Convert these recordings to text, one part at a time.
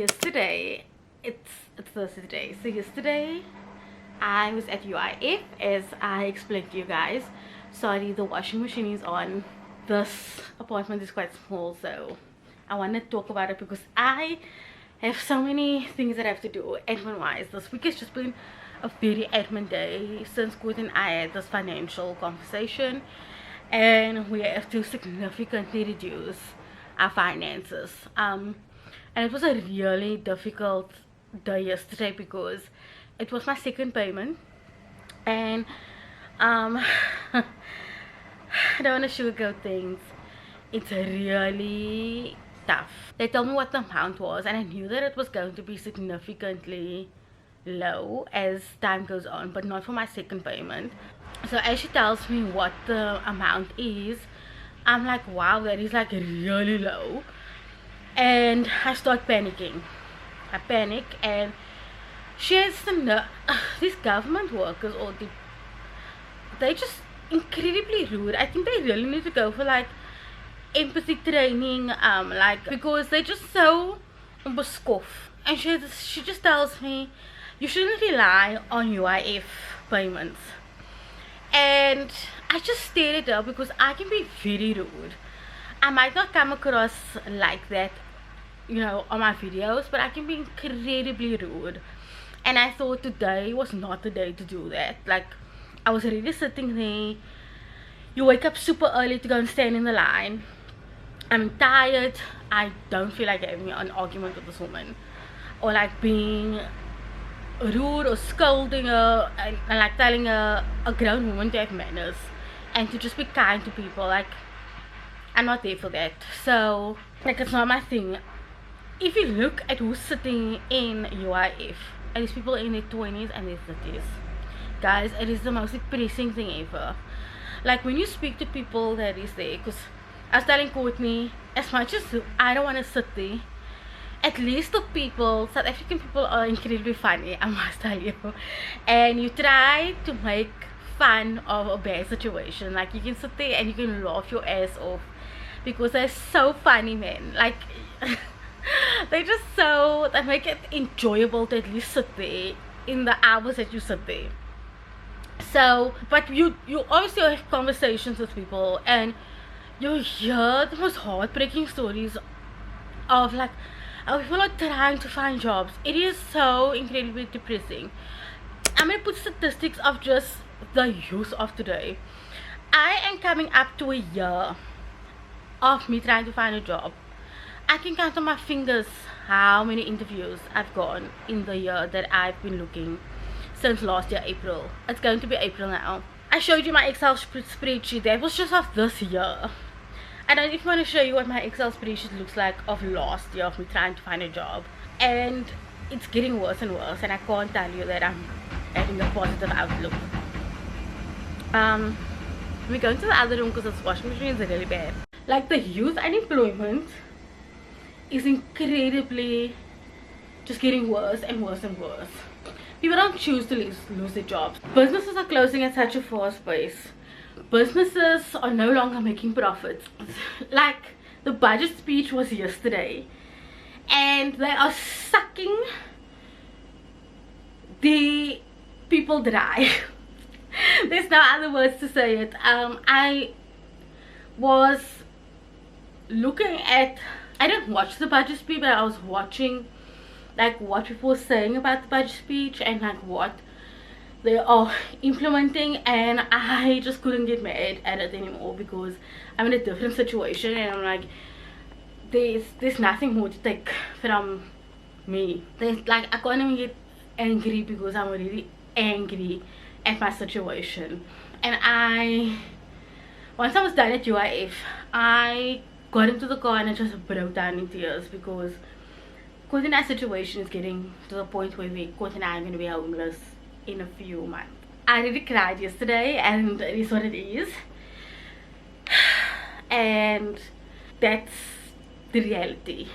yesterday, it's Thursday today. So yesterday I was at UIF, as I explained to you guys. Sorry, the washing machine is on. This apartment is quite small, so I want to talk about it because I have so many things that I have to do admin wise. This week has just been a very admin day since Kurt and I had this financial conversation, and we have to significantly reduce our finances. And it was a really difficult day yesterday because it was my second payment, and I don't want to sugarcoat things. It's really tough. They told me what the amount was, and I knew that it was going to be significantly low as time goes on, but not for my second payment. So as she tells me what the amount is, I'm like, wow, that is like really low. And I start panicking. I panic, and she has these government workers, or they just incredibly rude. I think they really need to go for like empathy training, because they're just so beskof. And she just tells me you shouldn't rely on UIF payments. And I just stared at her because I can be very rude. I might not come across like that, you know, on my videos, but I can be incredibly rude. And I thought today was not the day to do that. Like, I was already sitting there. You wake up super early to go and stand in the line. I'm tired. I don't feel like having an argument with this woman, or like being rude or scolding her, and like telling her, a grown woman, to have manners and to just be kind to people. Like, I'm not there for that. So like, it's not my thing. If you look at who's sitting in UIF, and these people in their 20s and their 30s, guys, it is the most depressing thing ever. Like, when you speak to people that is there, because I was telling Courtney, as much as I don't want to sit there, at least the people, South African people, are incredibly funny, I must tell you. And you try to make fun of a bad situation. Like, you can sit there and you can laugh your ass off because they're so funny, man. Like, they make it enjoyable to at least sit there in the hours that you sit there. So, but you obviously have conversations with people, and you hear the most heartbreaking stories of like how people are trying to find jobs. It is so incredibly depressing. I'm gonna put statistics of just the youth of today. I am coming up to a year of me trying to find a job. I can count on my fingers how many interviews I've gone in the year that I've been looking since last year, April. It's going to be April now. I showed you my Excel spreadsheet. That was just of this year. I don't even want to show you what my Excel spreadsheet looks like of last year of me trying to find a job. And it's getting worse and worse, and I can't tell you that I'm having a positive outlook. We're going to the other room because this washing machine is really bad. Like, the youth unemployment is incredibly just getting worse and worse and worse. People don't choose to lose their jobs. Businesses are closing at such a fast pace. Businesses are no longer making profits. Like, the budget speech was yesterday, and they are sucking the people dry. There's no other words to say it. I was looking at, I didn't watch the budget speech, but I was watching like what people were saying about the budget speech and like what they are implementing, and I just couldn't get mad at it anymore because I'm in a different situation, and I'm like, there's nothing more to take from me. There's like, I can't even get angry because I'm really angry at my situation. And once I was done at UIF, I got into the car and I just broke down in tears because Kurt and I's situation is getting to the point where Kurt and I are going to be homeless in a few months. I really cried yesterday, and it is what it is. And that's the reality.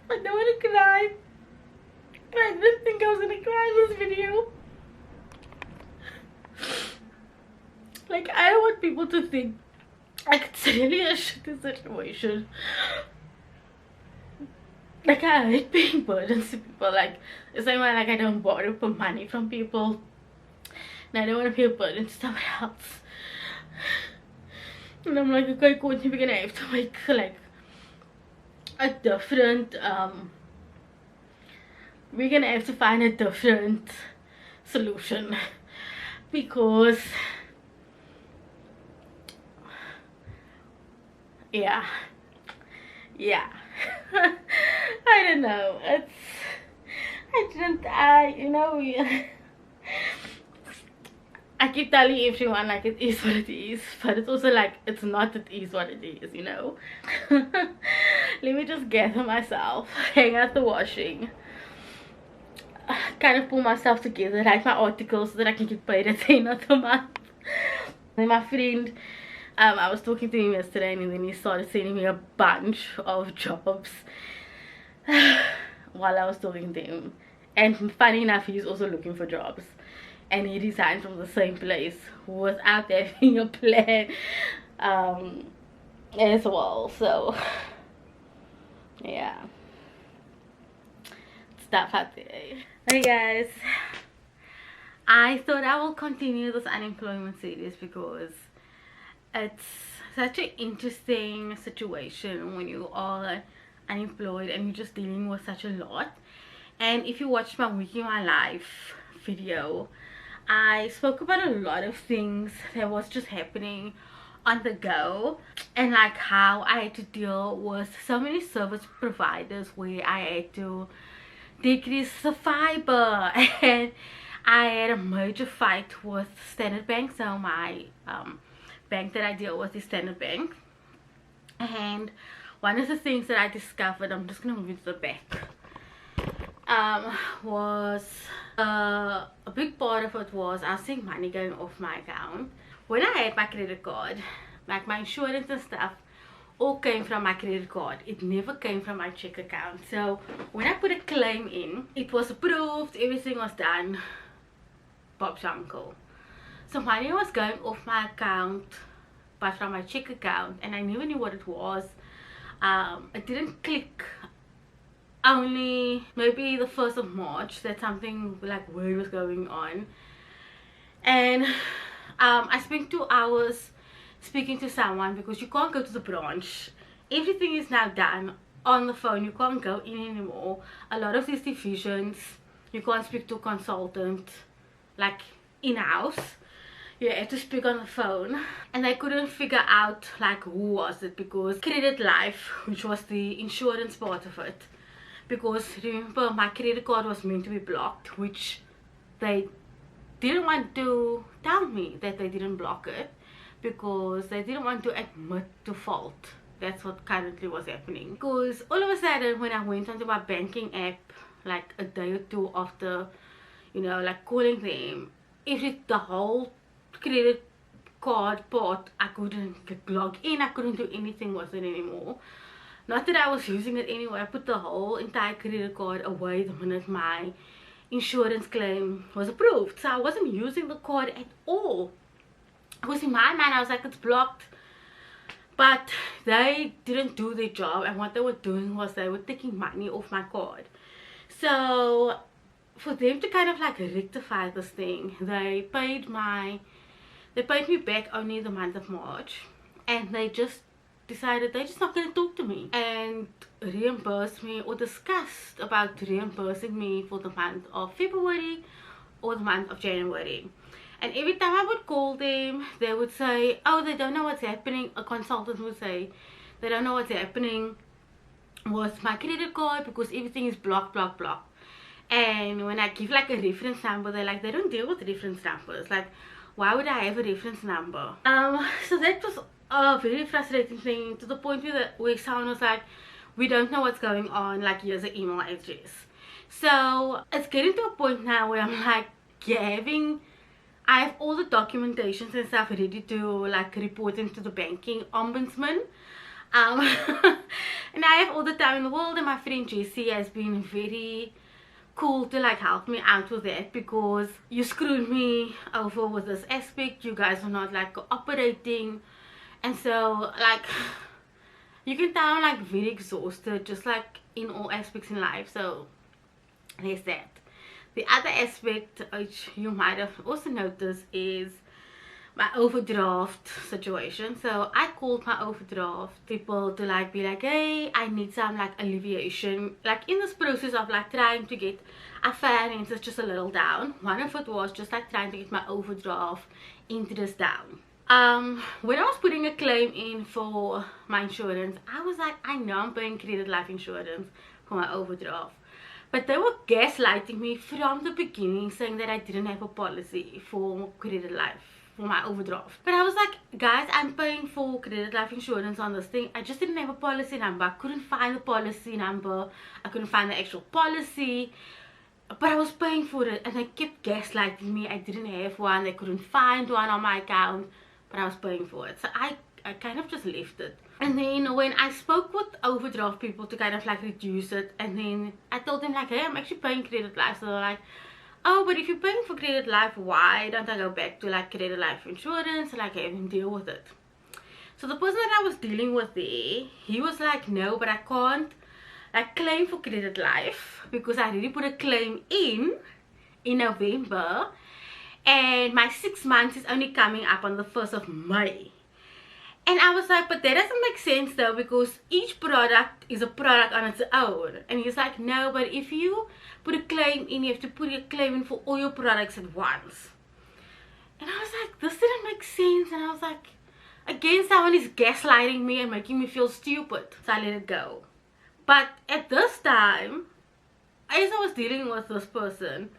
I don't want to cry. I didn't think I was going to cry in this video. Like, I don't want people to think Like, it's really a shitty situation. Like, I hate paying burdens to people. Like, it's like, like, I don't borrow for money from people, and I don't want to pay a burden to someone else. And I'm like, okay, cool, we're gonna have to make like a different we're gonna have to find a different solution, because yeah, I don't know, it's you know, I keep telling everyone like it is what it is, but it's also like it's not, it is what it is, you know. Let me just gather myself, hang out the washing, kind of pull myself together, write my articles so that I can get paid at the end of the month. Then my friend, I was talking to him yesterday, and then he started sending me a bunch of jobs while I was talking to him. And funny enough, he's also looking for jobs, and he resigned from the same place without having a plan as well. So yeah, stuff out there. Hey guys, I thought I will continue this unemployment series because it's such an interesting situation when you are unemployed and you're just dealing with such a lot. And if you watched my week in my life video, I spoke about a lot of things that was just happening on the go, and like how I had to deal with so many service providers where I had to decrease the fiber, and I had a major fight with Standard Bank. So my bank that I deal with is Standard Bank, and one of the things that I discovered, I'm just gonna move it to the back, was a big part of it was I was seeing money going off my account. When I had my credit card, like my insurance and stuff all came from my credit card. It never came from my check account. So when I put a claim in, it was approved, everything was done, Bob's uncle. So money was going off my account but from my check account, and I never knew what it was. It didn't click only maybe the 1st of March that something like weird was going on. And I spent 2 hours speaking to someone, because you can't go to the branch. Everything is now done on the phone. You can't go in anymore. A lot of these divisions, you can't speak to a consultant like in-house. You have to speak on the phone, and they couldn't figure out like who was it, because Credit Life, which was the insurance part of it, because remember my credit card was meant to be blocked, which they didn't want to tell me that they didn't block it, because they didn't want to admit to fault. That's what currently was happening. Because all of a sudden when I went onto my banking app like a day or two after, you know, like calling them, the whole credit card part, I couldn't log in, I couldn't do anything with it anymore. Not that I was using it anyway. I put the whole entire credit card away the minute my insurance claim was approved. So I wasn't using the card at all. Because in my mind I was like, it's blocked. But they didn't do their job, and what they were doing was they were taking money off my card. So for them to kind of like rectify this thing, they paid me back only the month of March, and they just decided they're just not going to talk to me and reimburse me, or discussed about reimbursing me for the month of February or the month of January. And every time I would call them, they would say, oh, they don't know what's happening. A consultant would say they don't know what's happening with my credit card because everything is blocked. And when I give like a reference number, they're like, they don't deal with reference numbers. Like, why would I have a reference number? So that was a very frustrating thing, to the point where someone was like, we don't know what's going on, like, here's an email address. So it's getting to a point now where I'm like, I have all the documentations and stuff ready to like report into the banking ombudsman. And I have all the time in the world, and my friend Jessie has been very cool to like help me out with that, because you screwed me over with this aspect. You guys are not like cooperating, And so like you can tell I'm like very exhausted, just like in all aspects in life. So there's that. The other aspect which you might have also noticed is my overdraft situation. So I called my overdraft people to like be like, hey, I need some like alleviation, like in this process of like trying to get our finances just a little down. One of it was just like trying to get my overdraft interest down. When I was putting a claim in for my insurance, I was like, I know I'm paying credit life insurance for my overdraft, but they were gaslighting me from the beginning, saying that I didn't have a policy for credit life for my overdraft. But I was like, guys, I'm paying for credit life insurance on this thing. I just didn't have a policy number. I couldn't find the policy number. I couldn't find the actual policy. But I was paying for it, and they kept gaslighting me. I didn't have one. They couldn't find one on my account, but I was paying for it. So I kind of just left it. And then when I spoke with overdraft people to kind of like reduce it, and then I told them like, hey, I'm actually paying credit life. So they're like, oh, but if you're paying for credit life, why don't I go back to like credit life insurance and like have him deal with it? So the person that I was dealing with there, he was like, no, but I can't like claim for credit life because I already put a claim in November, and my 6 months is only coming up on the 1st of May. And I was like, but that doesn't make sense though, because each product is a product on its own. And he's like, no, but if you put a claim in, you have to put a claim in for all your products at once. And I was like, this didn't make sense. And I was like, again, someone is gaslighting me and making me feel stupid. So I let it go. But at this time, as I was dealing with this person,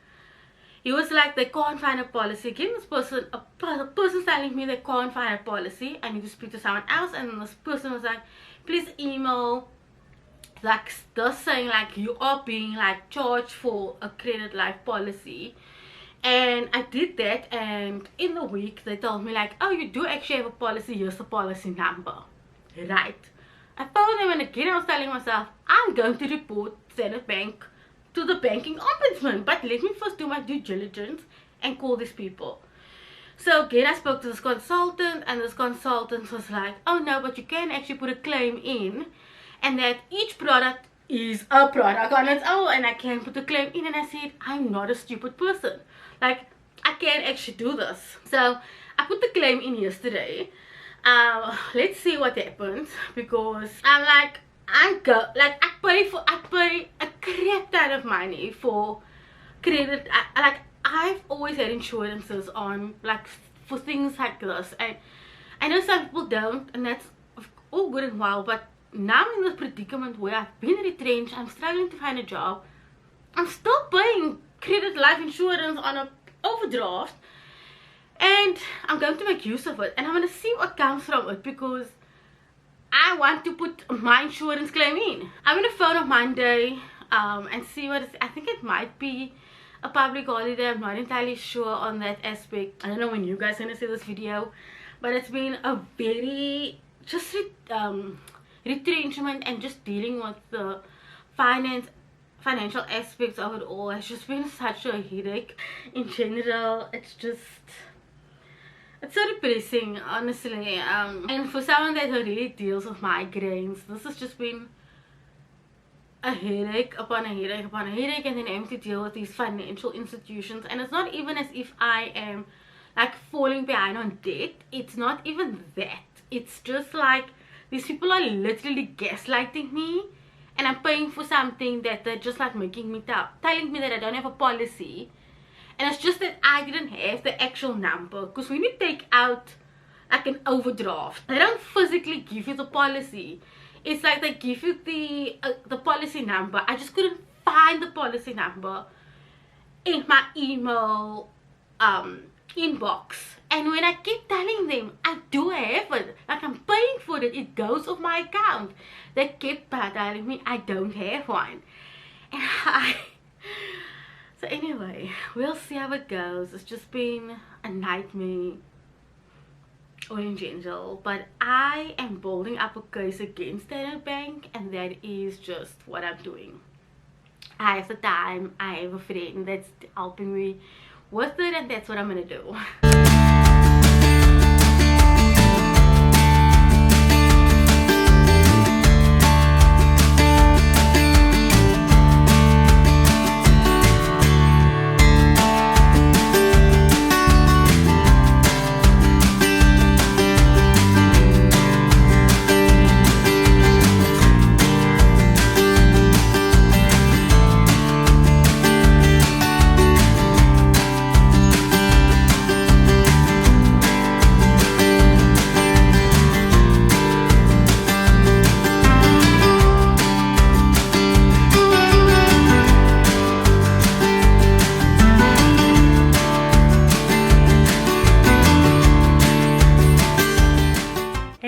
he was like, they can't find a policy. Again, this person, a person telling me they can't find a policy. I need to speak to someone else. And then this person was like, please email like this saying like you are being like charged for a credit life policy. And I did that, and in the week they told me like, oh, you do actually have a policy, here's the policy number. Right. I phoned them, and again I was telling myself, I'm going to report Standard Bank to the banking ombudsman, but let me first do my due diligence and call these people. So again I spoke to this consultant, and this consultant was like, oh no, but you can actually put a claim in, and that each product is a product on its own, and I can put a claim in. And I said, I'm not a stupid person, like I can actually do this. So I put the claim in yesterday. Let's see what happens, because I'm like, I pay a crap ton of money for credit. I've always had insurances on like for things like this, and I know some people don't, and that's all good and well, but now I'm in this predicament where I've been retrenched, I'm struggling to find a job, I'm still paying credit life insurance on an overdraft, and I'm going to make use of it, and I'm going to see what comes from it, because I want to put my insurance claim in. I'm going to phone on Monday and see what I think it might be a public holiday. I'm not entirely sure on that aspect. I don't know when you guys are going to see this video, but it's been a very just retrenchment, and just dealing with the financial aspects of it all has just been such a headache in general. It's so depressing, honestly. And for someone that already deals with migraines, this has just been a headache upon a headache upon a headache, and then having to deal with these financial institutions. And it's not even as if I am like falling behind on debt. It's not even that. It's just like these people are literally gaslighting me, and I'm paying for something that they're just like making me telling me that I don't have a policy. And it's just that I didn't have the actual number, because when you take out like an overdraft, they don't physically give you the policy. It's like they give you the policy number. I just couldn't find the policy number in my email inbox. And when I keep telling them I do have it, like I'm paying for it, it goes off my account, they kept telling me I don't have one. And so anyway, we'll see how it goes. It's just been a nightmare or in general, but I am building up a case against Standard Bank, and that is just what I'm doing. I have the time, I have a friend that's helping me with it, and that's what I'm gonna do.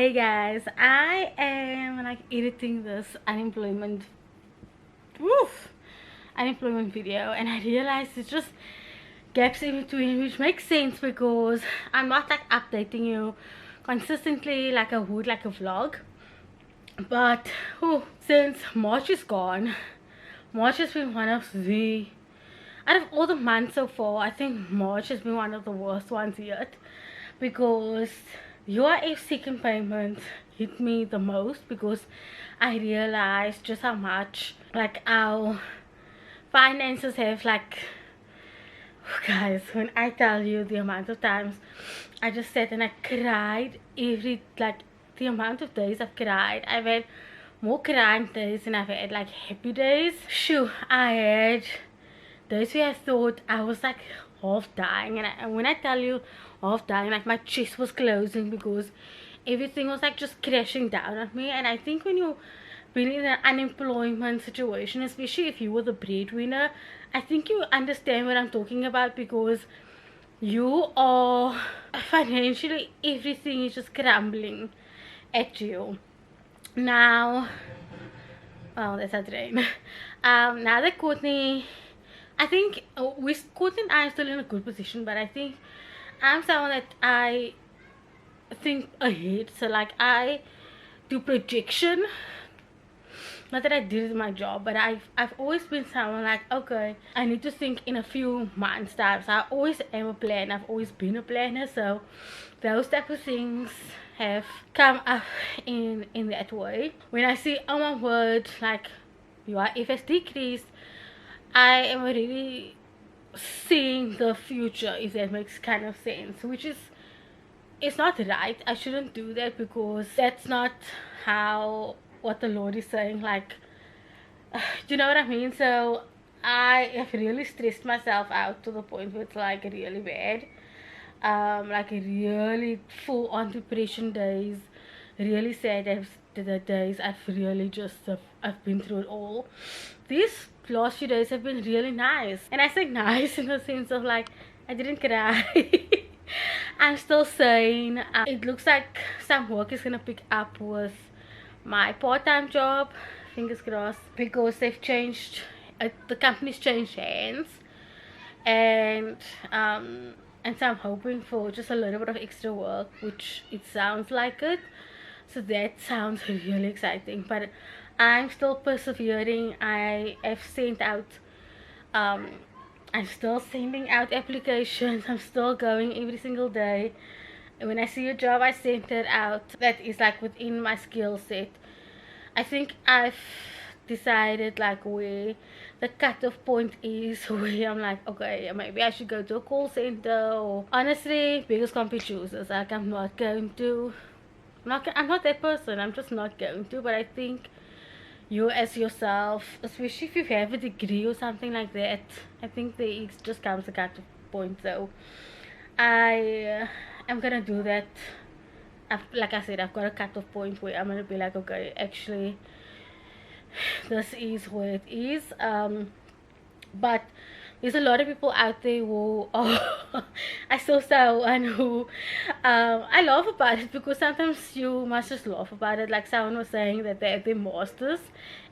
Hey guys, I am like editing this unemployment video, and I realized it's just gaps in between, which makes sense because I'm not like updating you consistently like I would like a vlog. But since March is gone, March has been one of the, out of all the months so far, I think March has been one of the worst ones yet, because UIF second payment hit me the most, because I realized just how much like our finances have like, guys, when I tell you the amount of times I just sat and I cried, the amount of days I've cried. I've had more crying days than I've had like happy days. Shoo, I had days where I thought I was like half dying, and when I tell you half dying, like my chest was closing because everything was like just crashing down on me. And I think when you been in an unemployment situation, especially if you were the breadwinner, I think you understand what I'm talking about, because you are financially, everything is just crumbling at you. Now, well, that's a drain. Now that Courtney, I think Courtney and I are still in a good position, but I think I'm someone that I think ahead. So like I do projection. Not that I did it in my job, but I've always been someone like, okay, I need to think in a few months time. So I always am a planner. I've always been a planner. So those type of things have come up in that way. When I see, oh my word, like UIF has decreased, I am really seeing the future, if that makes kind of sense, which is, it's not right. I shouldn't do that, because that's not how what the Lord is saying. Like, do you know what I mean? So I have really stressed myself out to the point where it's like really bad. Like really full on depression days, really sad the days. I've really just I've been through it all. These last few days have been really nice, and I say nice in the sense of like I didn't cry. I'm still sane. It looks like some work is gonna pick up with my part-time job, fingers crossed, because they've changed, the company's changed hands, and so I'm hoping for just a little bit of extra work, which it sounds like it. So that sounds really exciting, but I'm still persevering. I have sent out I'm still sending out applications. I'm still going every single day. And when I see a job, I send it out that is like within my skill set. I think I've decided like where the cutoff point is, where I'm like, okay, maybe I should go to a call center, or honestly, biggest can't be choosers. Like I'm not going to, I'm not that person. I'm just not going to. But I think you as yourself, especially if you have a degree or something like that, I think there just comes a cut point. So I am gonna do that. Like I said, I've got a cut-off point where I'm gonna be like, okay, actually this is where it is. But there's a lot of people out there who I saw someone who I laugh about it, because sometimes you must just laugh about it. Like someone was saying that they had their masters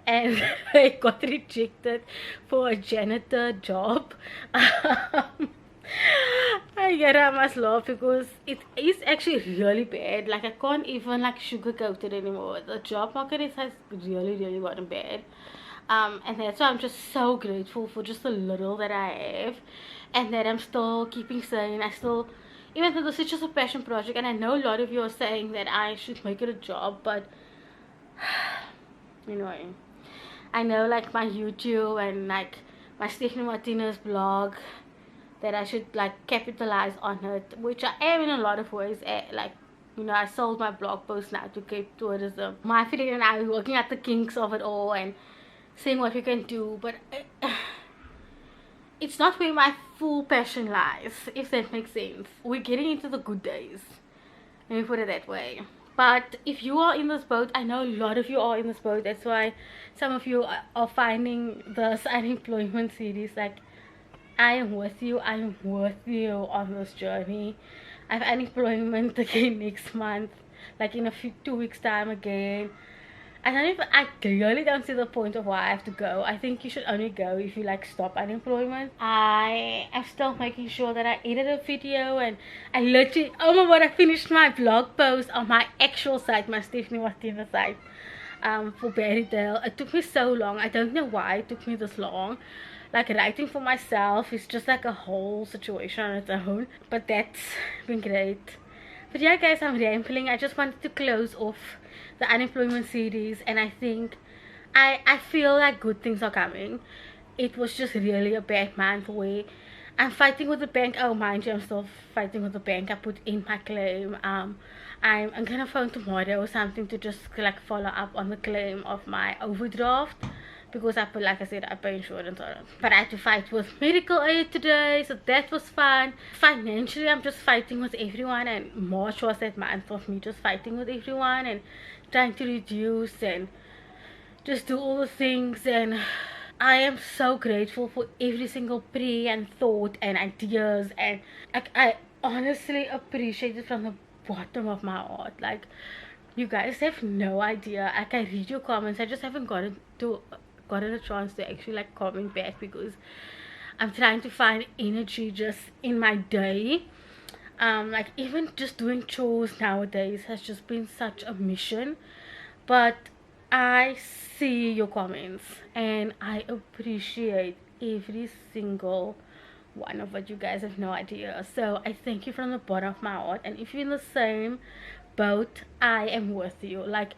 and they got rejected for a janitor job. I must laugh, because it is actually really bad. Like I can't even like sugarcoat it anymore. The job market has really gotten bad. And that's why I'm just so grateful for just the little that I have, and that I'm still keeping sane. I still, even though this is just a passion project, and I know a lot of you are saying that I should make it a job, but you know, I know like my YouTube and like my Stephanie Martinez blog, that I should like capitalize on it, which I am in a lot of ways. Like, you know, I sold my blog post now to Cape Tourism. My affiliate and I are working at the kinks of it all and seeing what we can do, but it's not where my full passion lies, if that makes sense. We're getting into the good days, let me put it that way. But if you are in this boat, I know a lot of you are in this boat. That's why some of you are finding this unemployment series like, I am with you. I am with you on this journey. I have unemployment again next month. like in a few 2 weeks time again. I really don't see the point of why I have to go. I think you should only go if you like stop unemployment. I am still making sure that I edit a video, and I literally, oh my god, I finished my blog post on my actual site, my Stephanie Marthinus site, for Berrydale. It took me so long. I don't know why it took me this long. Like, writing for myself is just like a whole situation on its own, but that's been great. But yeah guys, I'm rambling. I just wanted to close off the unemployment series, and I think I feel like good things are coming. It was just really a bad month where I'm fighting with the bank. Oh, mind you, I'm still fighting with the bank. I put in my claim. I'm gonna phone tomorrow or something to just like follow up on the claim of my overdraft, because I put, like I said, I pay insurance on it. But I had to fight with medical aid today, so that was fun. Financially, I'm just fighting with everyone, and March was that month of me just fighting with everyone and trying to reduce and just do all the things. And I am so grateful for every single prayer and thought and ideas, and I honestly appreciate it from the bottom of my heart. Like, you guys have no idea. Like, I read your comments, I just haven't gotten a chance to actually like comment back, because I'm trying to find energy just in my day. Like, even just doing chores nowadays has just been such a mission. But I see your comments and I appreciate every single one of it. You guys have no idea. So I thank you from the bottom of my heart. And if you're in the same boat, I am with you. Like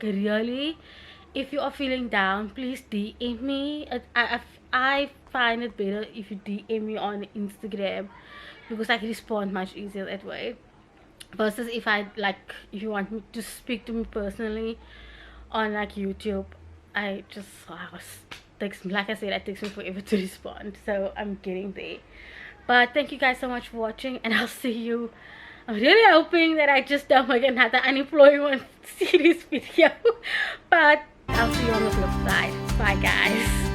really, if you are feeling down, please DM me. I find it better if you DM me on Instagram, because I can respond much easier that way, versus if you want me to speak to me personally on like YouTube. Like I said, it takes me forever to respond, so I'm getting there. But thank you guys so much for watching, and I'll see you. I'm really hoping that I just don't make another unemployment series video, but I'll see you on the flip side. Bye guys.